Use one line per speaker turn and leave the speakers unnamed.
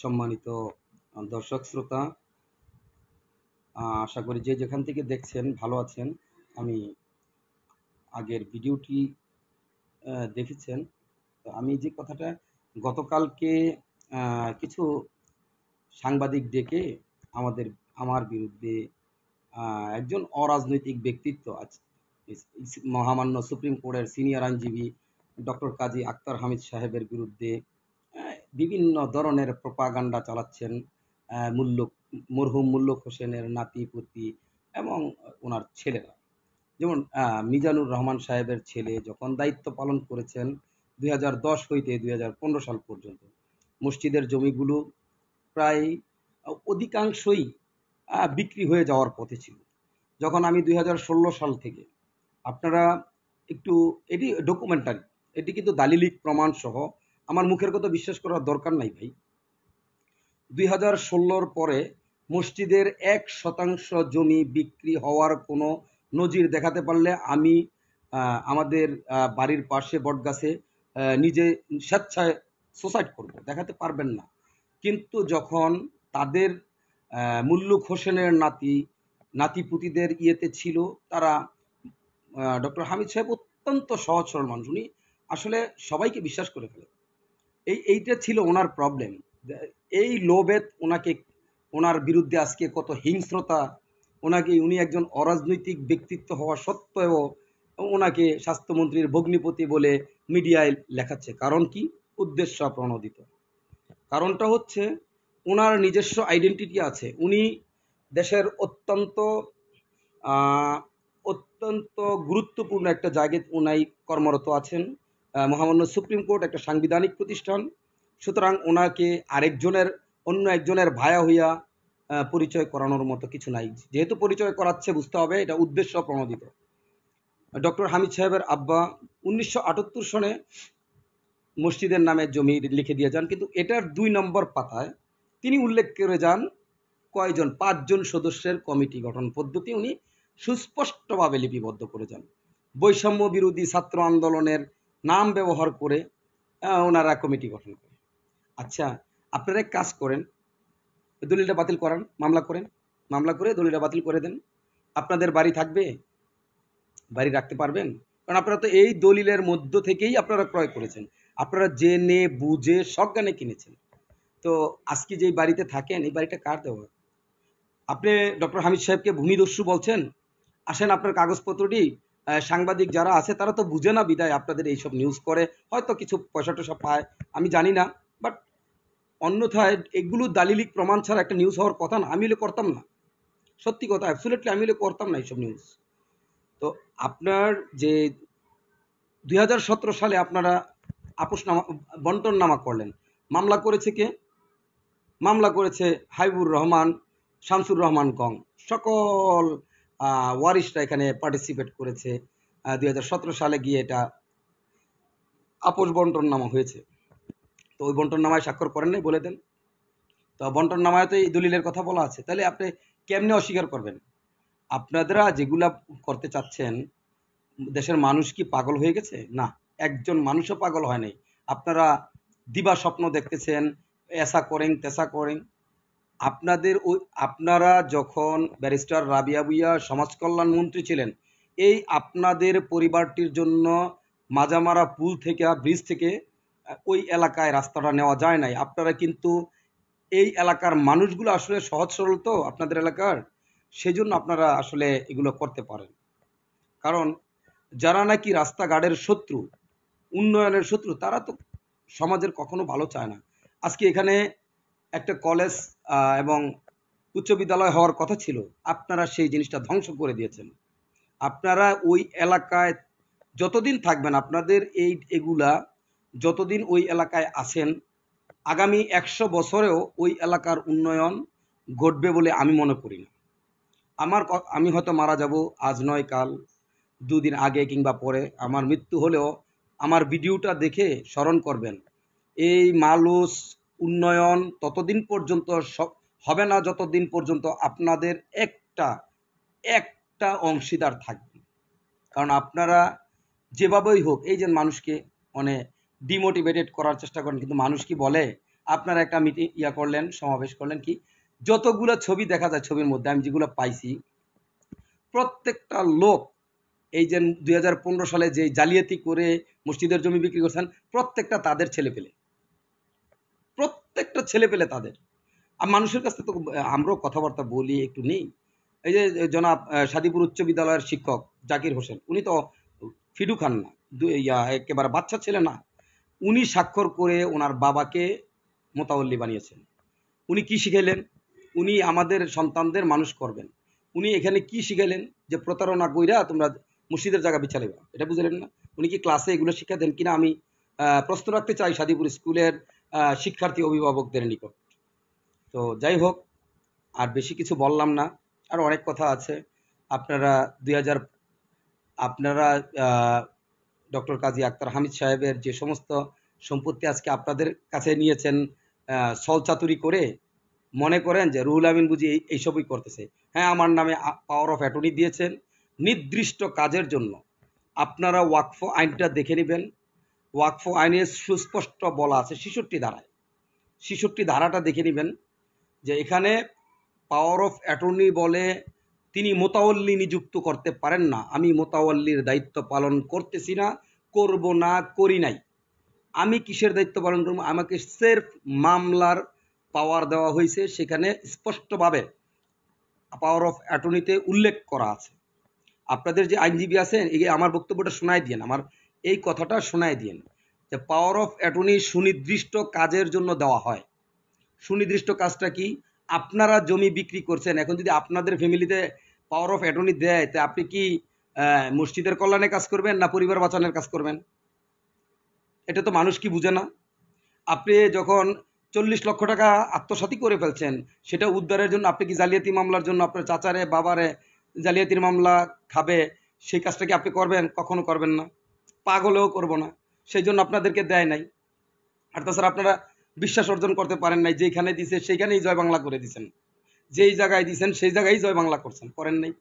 সম্মানিত দর্শক শ্রোতা, আশা করি যে যেখান থেকে দেখছেন ভালো আছেন। আমি আগের ভিডিওটি দেখেছেন। তো আমি যে কথাটা গতকালকে কিছু সাংবাদিক ডেকে আমার বিরুদ্ধে একজন অরাজনৈতিক ব্যক্তিত্ব আছে, মহামান্য সুপ্রিম কোর্টের সিনিয়র আইনজীবী ডক্টর কাজী আক্তার হামিদ সাহেবের বিরুদ্ধে বিভিন্ন ধরনের প্রোপাগান্ডা চালাচ্ছেন। মরহুম মুল্লুক হোসেনের নাতি-পুতি এবং ওনার ছেলেরা, যেমন মিজানুর রহমান সাহেবের ছেলে যখন দায়িত্ব পালন করেছেন 2010 হইতে 2015 সাল পর্যন্ত, মসজিদের জমিগুলো প্রায় অধিকাংশই বিক্রি হয়ে যাওয়ার পথে ছিল। যখন আমি 2016 সাল থেকে, আপনারা একটু, এটি ডকুমেন্টারি, এটি কিন্তু দালিলিক প্রমাণ সহ, আমার মুখের কথা বিশ্বাস করার দরকার নাই ভাই। 2016-র পরে মসজিদের 1% জমি বিক্রি হওয়ার কোনো নজির দেখাতে পারলে আমি আমাদের বাড়ির পাশে বটগাছে নিজে স্বেচ্ছায় সুসাইড করব, দেখাতে পারবেন না। কিন্তু যখন তাদের মুল্লুক হোসেনের নাতিপুতিদের ইয়েতে ছিল, তারা ডক্টর হামিদ সাহেব অত্যন্ত সহজ সরল মানুষ, উনি আসলে সবাইকে বিশ্বাস করে ফেলে। এইটা ছিল ওনার প্রবলেম। এই লোভে ওনার বিরুদ্ধে আজকে কত হিংস্রতা। উনি একজন অরাজনৈতিক ব্যক্তিত্ব হওয়া সত্ত্বেও ওনাকে স্বাস্থ্যমন্ত্রীর ভগ্নিপতি বলে মিডিয়ায় লেখাচ্ছে। কারণ কি? উদ্দেশ্য প্রণোদিত। কারণটা হচ্ছে ওনার নিজস্ব আইডেন্টিটি আছে। উনি দেশের অত্যন্ত গুরুত্বপূর্ণ একটা জায়গায় উনি কর্মরত আছেন। মহামান্য সুপ্রিম কোর্ট একটা সাংবিধানিক প্রতিষ্ঠান, সুতরাং ওনাকে অন্য একজনের ভায়া হইয়া পরিচয় করানোর মতো কিছু নাই। যেহেতু পরিচয় করাচ্ছে, বুঝতে হবে এটা উদ্দেশ্য প্রণোদিত। ডক্টর হামিদ সাহেবের আব্বা 1978 সনে মসজিদের নামে জমি লিখে দিয়ে যান, কিন্তু এটার 2 নম্বর পাতায় তিনি উল্লেখ করে যান কয়জন, 5 জন সদস্যের কমিটি গঠন পদ্ধতি উনি সুস্পষ্টভাবে লিপিবদ্ধ করে যান। বৈষম্য বিরোধী ছাত্র আন্দোলনের নাম ব্যবহার করে ওনারা কমিটি গঠন করে। আচ্ছা, আপনারা এক কাজ করেন, দলিলটা বাতিল করান, মামলা করে দলিলটা বাতিল করে দেন। আপনাদের বাড়ি থাকবে, বাড়ি রাখতে পারবেন, কারণ আপনারা তো এই দলিলের মধ্য থেকেই আপনারা ক্রয় করেছেন, আপনারা জেনে বুঝে সজ্ঞানে কিনেছেন। তো আজকে যেই বাড়িতে থাকেন, এই বাড়িটা কার দেওয়া? আপনি ডক্টর হামিদ সাহেবকে ভূমিদস্যু বলছেন। আসেন, আপনার কাগজপত্রটি, সাংবাদিক যারা আছে তারা তো বুঝে না বিদায় আপনাদের এইসব নিউজ করে, হয়তো কিছু পয়সা টয়সা পায়, আমি জানি না। বাট অন্যথায় এগুলো দালিলিক প্রমাণ ছাড়া একটা নিউজ হওয়ার কথা না। আমি হলে করতাম না, সত্যি কথা, অ্যাবসলিউটলি আমি হলে করতাম না এইসব নিউজ। তো আপনার যে 2017 সালে আপনারা বন্টন নামা করলেন, মামলা করেছে কে? মামলা করেছে হাবিবুর রহমান, শামসুর রহমান কং, সকল ওয়ারিশরা এখানে পার্টিসিপেট করেছে। 2017 সালে গিয়ে এটা আপোষ বন্টন নামা হয়েছে। তো ওই বন্টন নামায় স্বাক্ষর করেন নাই, বলে দেন। তো বন্টন নামায় তো এই দলিলের কথা বলা আছে, তাহলে আপনি কেমনে অস্বীকার করবেন? আপনারা যেগুলা করতে চাচ্ছেন, দেশের মানুষ কি পাগল হয়ে গেছে? না, একজন মানুষও পাগল হয় নাই। আপনারা দিবা স্বপ্ন দেখতেছেন, এসা করেন তেসা করেন। আপনারা যখন ব্যারিস্টার রাবিয়া ভূঁইয়া সমাজ কল্যাণ মন্ত্রী ছিলেন, এই আপনাদের পরিবারটির জন্য মাজামারা পুল থেকে, ব্রিজ থেকে ওই এলাকায় রাস্তাটা নেওয়া যায় নাই। আপনারা কিন্তু এই এলাকার মানুষগুলো আসলে সহজ সরল, তো আপনাদের এলাকার, সেজন্য আপনারা আসলে এগুলো করতে পারেন। কারণ যারা নাকি রাস্তাঘাটের শত্রু, উন্নয়নের শত্রু, তারা তো সমাজের কখনো ভালো চায় না। আজকে এখানে একটা কলেজ এবং উচ্চ বিদ্যালয় হওয়ার কথা ছিল, আপনারা সেই জিনিসটা ধ্বংস করে দিয়েছেন। আপনারা ওই এলাকায় যতদিন থাকবেন, আপনাদের এগুলা যতদিন ওই এলাকায় আছেন, আগামী 100 বছরেও ওই এলাকার উন্নয়ন ঘটবে বলে আমি মনে করি না। আমি হয়তো মারা যাব, আজ নয় কাল, 2 দিন আগে কিংবা পরে, আমার মৃত্যু হলেও আমার ভিডিওটা দেখে স্মরণ করবেন। এই মালুস উন্নয়ন ততদিন পর্যন্ত হবে না যতদিন পর্যন্ত আপনাদের একটা অংশীদার থাকবে। কারণ আপনারা যেভাবেই হোক, এই যে মানুষকে ডিমোটিভেটেড করার চেষ্টা করেন, কিন্তু মানুষ কি বলে? আপনারা একটা মিটিং করলেন, সমাবেশ করলেন, কি যতগুলো ছবি দেখা যায় ছবির মধ্যে আমি যেগুলো পাইছি, প্রত্যেকটা লোক এই যে 2015 সালে যে জালিয়াতি করে মসজিদের জমি বিক্রি করছেন, প্রত্যেকটা তাদের ছেলেপেলে, প্রত্যেকটা ছেলেপেলে তাদের। আর মানুষের কাছ থেকে তো আমরাও কথাবার্তা বলি, একটু নেই। এই যে জনাব সাদিপুর উচ্চ বিদ্যালয়ের শিক্ষক জাকির হোসেন, উনি তো ফিডু খান না, একেবারে বাচ্চা ছেলে না। উনি স্বাক্ষর করে ওনার বাবাকে মোতাবল্লি বানিয়েছেন। উনি কি শিখাইলেন? উনি আমাদের সন্তানদের মানুষ করবেন। উনি এখানে কি শিখাইলেন? যে প্রতারণা কইরা তোমরা মসজিদের জায়গা বিচারে, এটা বুঝলেন না? উনি কি ক্লাসে এগুলো শিক্ষা দেন কিনা আমি প্রশ্ন রাখতে চাই সাদিপুর স্কুলের শিক্ষার্থী অভিভাবকদের নিকট। তো যাই হোক, আর বেশি কিছু বললাম না, আর অনেক কথা আছে। আপনারা 2000 আপনারা ডক্টর কাজী আক্তার হামিদ সাহেবের যে সমস্ত সম্পত্তি আজকে আপনাদের কাছে নিয়েছেন ছলচাতুরি করে, মনে করেন যে রুহুল আমিন বুঝি এইসবই করতেছে। হ্যাঁ, আমার নামে পাওয়ার অফ অ্যাটর্নি দিয়েছেন নির্দিষ্ট কাজের জন্য। আপনারা ওয়াকফ আইনটা দেখে নেবেন। ওয়াকফ আইনে সুস্পষ্ট বলা আছে 66 ধারায়, 66 ধারাটা দেখে নেবেন যে এখানে পাওয়ার অফ অ্যাটর্নি বলে তিনি মোতাওয়াল্লি নিযুক্ত করতে পারেন না। আমি মোতাওয়াল্লির দায়িত্ব পালন করতেছি না, করব না, করি নাই। আমি কিসের দায়িত্ব পালন করব? আমাকে সেরফ মামলার পাওয়ার দেওয়া হয়েছে, সেখানে স্পষ্টভাবে পাওয়ার অফ অ্যাটর্নিতে উল্লেখ করা আছে। আপনাদের যে আইনজীবী আছেন, এই আমার বক্তব্যটা শোনাই দিয়েন, আমার এই কথাটা শোনাই দিয়েন যে পাওয়ার অফ অ্যাটর্নি সুনির্দিষ্ট কাজের জন্য দেওয়া হয়। সুনির্দিষ্ট কাজটা কি? আপনারা জমি বিক্রি করছেন, এখন যদি আপনাদের ফ্যামিলিতে পাওয়ার অফ অ্যাটর্নি দেয়, তা আপনি কি মসজিদের কল্যাণে কাজ করবেন না পরিবার বাঁচানোর কাজ করবেন? এটা তো মানুষ কি বুঝে না? আপনি যখন 40 লক্ষ টাকা আত্মসাৎই করে ফেলছেন, সেটা উদ্ধারের জন্য আপনি কি জালিয়াতি মামলার জন্য আপনার চাচারে বাবারে জালিয়াতির মামলা খাবে, সেই কাজটা কি আপনি করবেন? কখনো করবেন না, পাগলেও করব না। সেই জন্য আপনাদেরকে দেয় নাই। আর তাছাড়া আপনারা বিশ্বাস অর্জন করতে পারেন নাই, যেখানে দিছে সেইখানেই জয় বাংলা করে দিছেন, যেই জায়গায় দিছেন সেই জায়গায় জয় বাংলা করছেন, করেন নাই।